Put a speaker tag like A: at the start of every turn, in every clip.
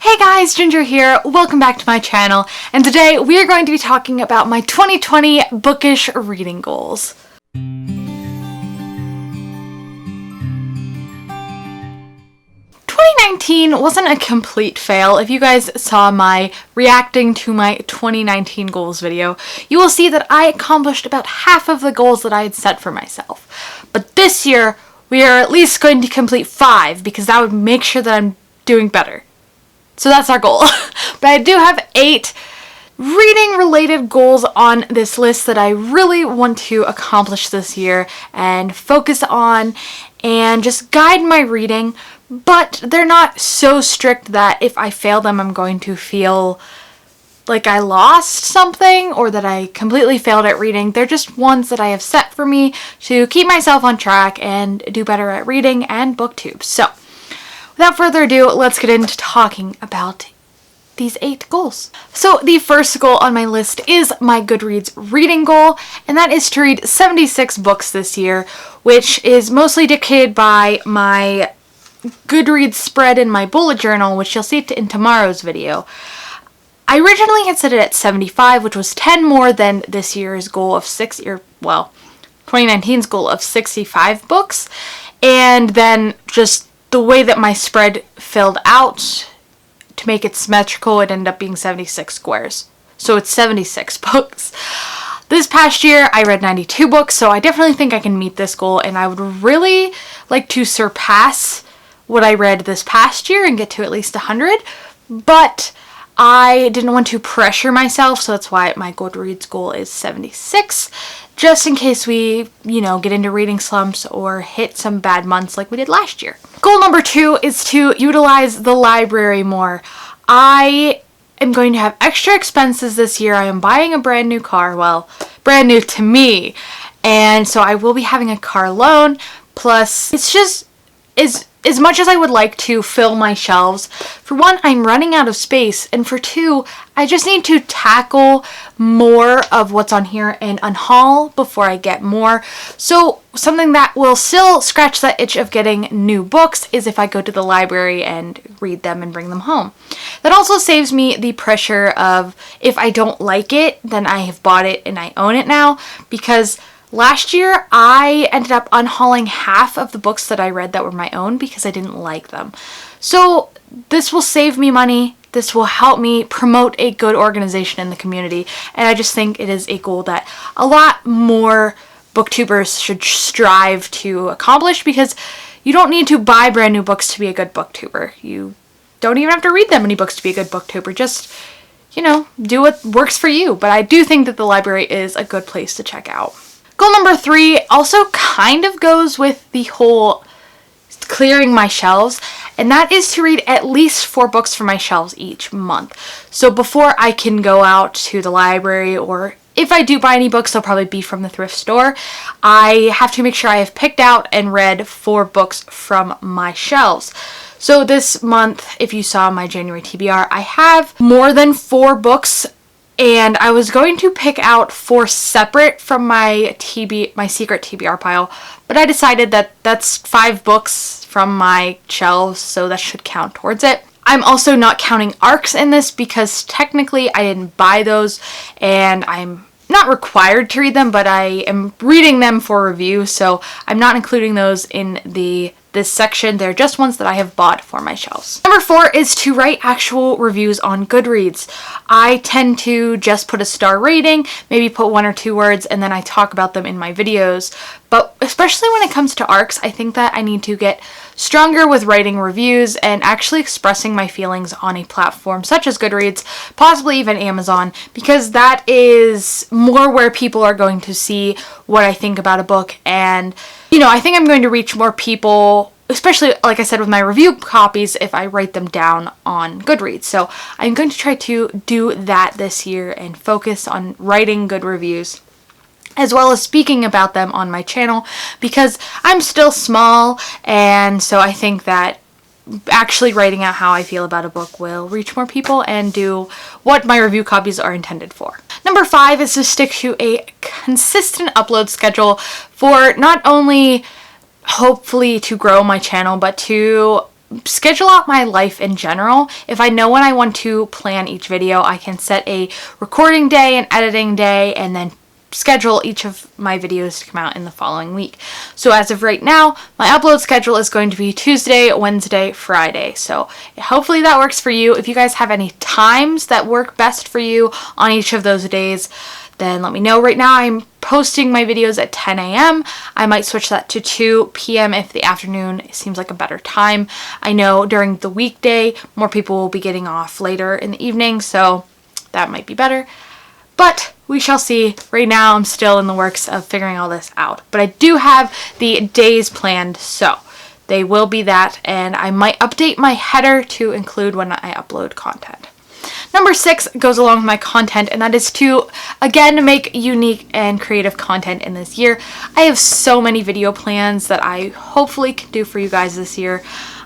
A: Hey guys, Ginger here. Welcome back to my channel, and today we are going to be talking about my 2020 bookish reading goals. 2019 wasn't a complete fail. If you guys saw my reacting to my 2019 goals video, you will see that I accomplished about half of the goals that I had set for myself. But this year, we are at least going to complete 5 because that would make sure that I'm doing better. So that's our goal. But I do have 8 reading related goals on this list that I really want to accomplish this year and focus on and just guide my reading, but they're not so strict that if I fail them I'm going to feel like I lost something or that I completely failed at reading. They're just ones that I have set for me to keep myself on track and do better at reading and booktube. So without further ado, let's get into talking about these 8 goals. So the first goal on my list is my Goodreads reading goal, and that is to read 76 books this year, which is mostly dictated by my Goodreads spread in my bullet journal, which you'll see in tomorrow's video. I originally had set it at 75, which was 10 more than this year's goal of 2019's goal of 65 books, and then just the way that my spread filled out to make it symmetrical, it ended up being 76 squares. So it's 76 books. This past year, I read 92 books, so I definitely think I can meet this goal, and I would really like to surpass what I read this past year and get to at least 100, but I didn't want to pressure myself, so that's why my Goodreads goal is 76, just in case we, get into reading slumps or hit some bad months like we did last year. Goal number 2 is to utilize the library more. I am going to have extra expenses this year. I am buying a brand new car, well, brand new to me, and so I will be having a car loan, plus it's just as much as I would like to fill my shelves, for one, I'm running out of space, and for 2, I just need to tackle more of what's on here and unhaul before I get more. So something that will still scratch that itch of getting new books is if I go to the library and read them and bring them home. That also saves me the pressure of if I don't like it, then I have bought it and I own it now, because last year, I ended up unhauling half of the books that I read that were my own because I didn't like them. So this will save me money. This will help me promote a good organization in the community. And I just think it is a goal that a lot more booktubers should strive to accomplish, because you don't need to buy brand new books to be a good booktuber. You don't even have to read that many books to be a good booktuber. Just, do what works for you. But I do think that the library is a good place to check out. Goal number 3 also kind of goes with the whole clearing my shelves, and that is to read at least 4 books from my shelves each month. So before I can go out to the library, or if I do buy any books, they'll probably be from the thrift store, I have to make sure I have picked out and read 4 books from my shelves. So this month, if you saw my January TBR, I have more than 4 books, and I was going to pick out 4 separate from my secret TBR pile, but I decided that that's 5 books from my shelves, so that should count towards it. I'm also not counting ARCs in this because technically I didn't buy those, and I'm not required to read them, but I am reading them for review, so I'm not including those in this section. They're just ones that I have bought for my shelves. Number 4 is to write actual reviews on Goodreads. I tend to just put a star rating, maybe put 1 or 2 words, and then I talk about them in my videos. But especially when it comes to ARCs, I think that I need to get stronger with writing reviews and actually expressing my feelings on a platform such as Goodreads, possibly even Amazon, because that is more where people are going to see what I think about a book. And I think I'm going to reach more people, especially, like I said, with my review copies, if I write them down on Goodreads. So I'm going to try to do that this year and focus on writing good reviews, as well as speaking about them on my channel, because I'm still small, and so I think that actually writing out how I feel about a book will reach more people and do what my review copies are intended for. Number 5 is to stick to a consistent upload schedule for not only hopefully to grow my channel, but to schedule out my life in general. If I know when I want to plan each video, I can set a recording day, an editing day, and then schedule each of my videos to come out in the following week. So as of right now, my upload schedule is going to be Tuesday, Wednesday, Friday. So hopefully that works for you. If you guys have any times that work best for you on each of those days, then let me know. Right now I'm posting my videos at 10 a.m. I might switch that to 2 p.m. if the afternoon seems like a better time. I know during the weekday, more people will be getting off later in the evening, so that might be better. But we shall see. Right now I'm still in the works of figuring all this out. But I do have the days planned, so they will be that, and I might update my header to include when I upload content. Number 6 goes along with my content, and that is to, again, make unique and creative content in this year. I have so many video plans that I hopefully can do for you guys this year.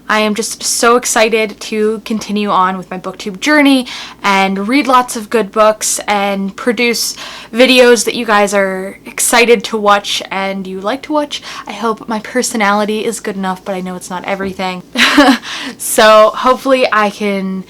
A: I am just so excited to continue on with my booktube journey and read lots of good books and produce videos that you guys are excited to watch and you like to watch. I hope my personality is good enough, but I know it's not everything. So hopefully I can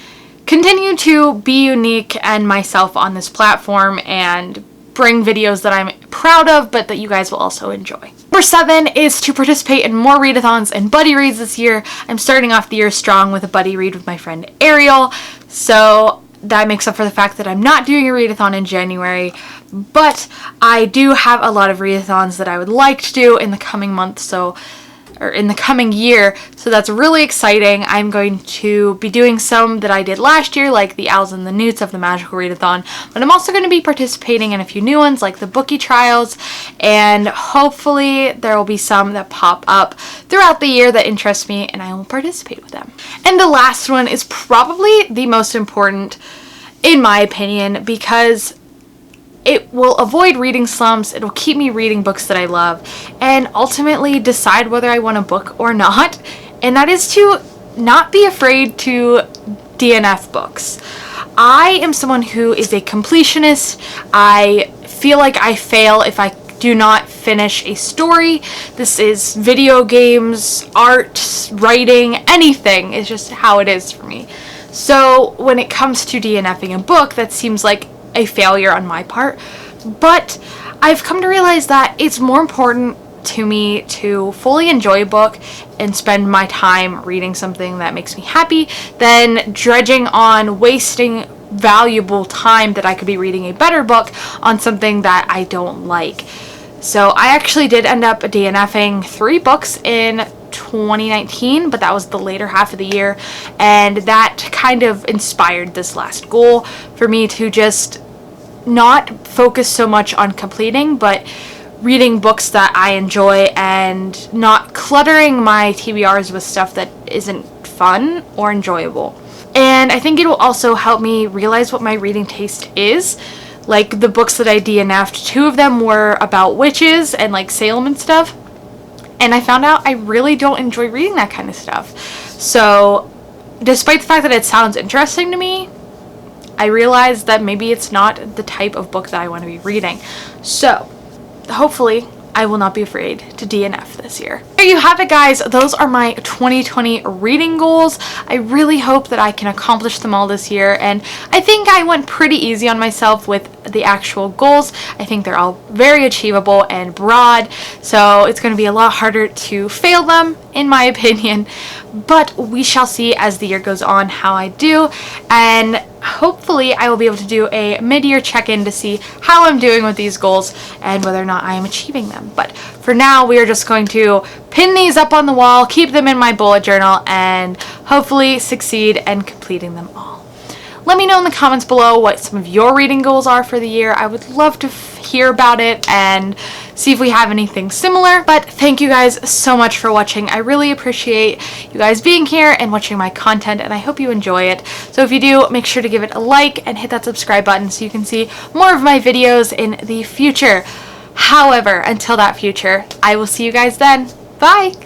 A: continue to be unique and myself on this platform and bring videos that I'm proud of, but that you guys will also enjoy. Number 7 is to participate in more readathons and buddy reads this year. I'm starting off the year strong with a buddy read with my friend Ariel, so that makes up for the fact that I'm not doing a readathon in January, but I do have a lot of readathons that I would like to do in the coming month, or in the coming year, so that's really exciting. I'm going to be doing some that I did last year, like the Owls and the Newts of the Magical Readathon, but I'm also going to be participating in a few new ones, like the Bookie Trials, and hopefully there will be some that pop up throughout the year that interest me, and I will participate with them. And the last one is probably the most important, in my opinion, because it will avoid reading slumps, it'll keep me reading books that I love, and ultimately decide whether I want a book or not, and that is to not be afraid to DNF books. I am someone who is a completionist. I feel like I fail if I do not finish a story. This is video games, art, writing, anything. It's just how it is for me. So when it comes to DNFing a book, that seems like a failure on my part, but I've come to realize that it's more important to me to fully enjoy a book and spend my time reading something that makes me happy than dredging on wasting valuable time that I could be reading a better book on something that I don't like. So I actually did end up DNFing 3 books in 2019, but that was the later half of the year, and that kind of inspired this last goal for me to just not focus so much on completing, but reading books that I enjoy and not cluttering my TBRs with stuff that isn't fun or enjoyable. And I think it will also help me realize what my reading taste is. Like the books that I DNF'd, 2 of them were about witches and like Salem and stuff, and I found out I really don't enjoy reading that kind of stuff. So despite the fact that it sounds interesting to me, I realized that maybe it's not the type of book that I want to be reading. So hopefully I will not be afraid to DNF this year. There you have it, guys. Those are my 2020 reading goals. I really hope that I can accomplish them all this year, and I think I went pretty easy on myself with the actual goals. I think they're all very achievable and broad, so it's going to be a lot harder to fail them, in my opinion, but we shall see as the year goes on how I do, and hopefully I will be able to do a mid-year check-in to see how I'm doing with these goals and whether or not I am achieving them. But for now, we are just going to pin these up on the wall, keep them in my bullet journal, and hopefully succeed in completing them all. Let me know in the comments below what some of your reading goals are for the year. I would love to hear about it and see if we have anything similar. But thank you guys so much for watching. I really appreciate you guys being here and watching my content, and I hope you enjoy it. So if you do, make sure to give it a like and hit that subscribe button so you can see more of my videos in the future. However, until that future, I will see you guys then. Bye!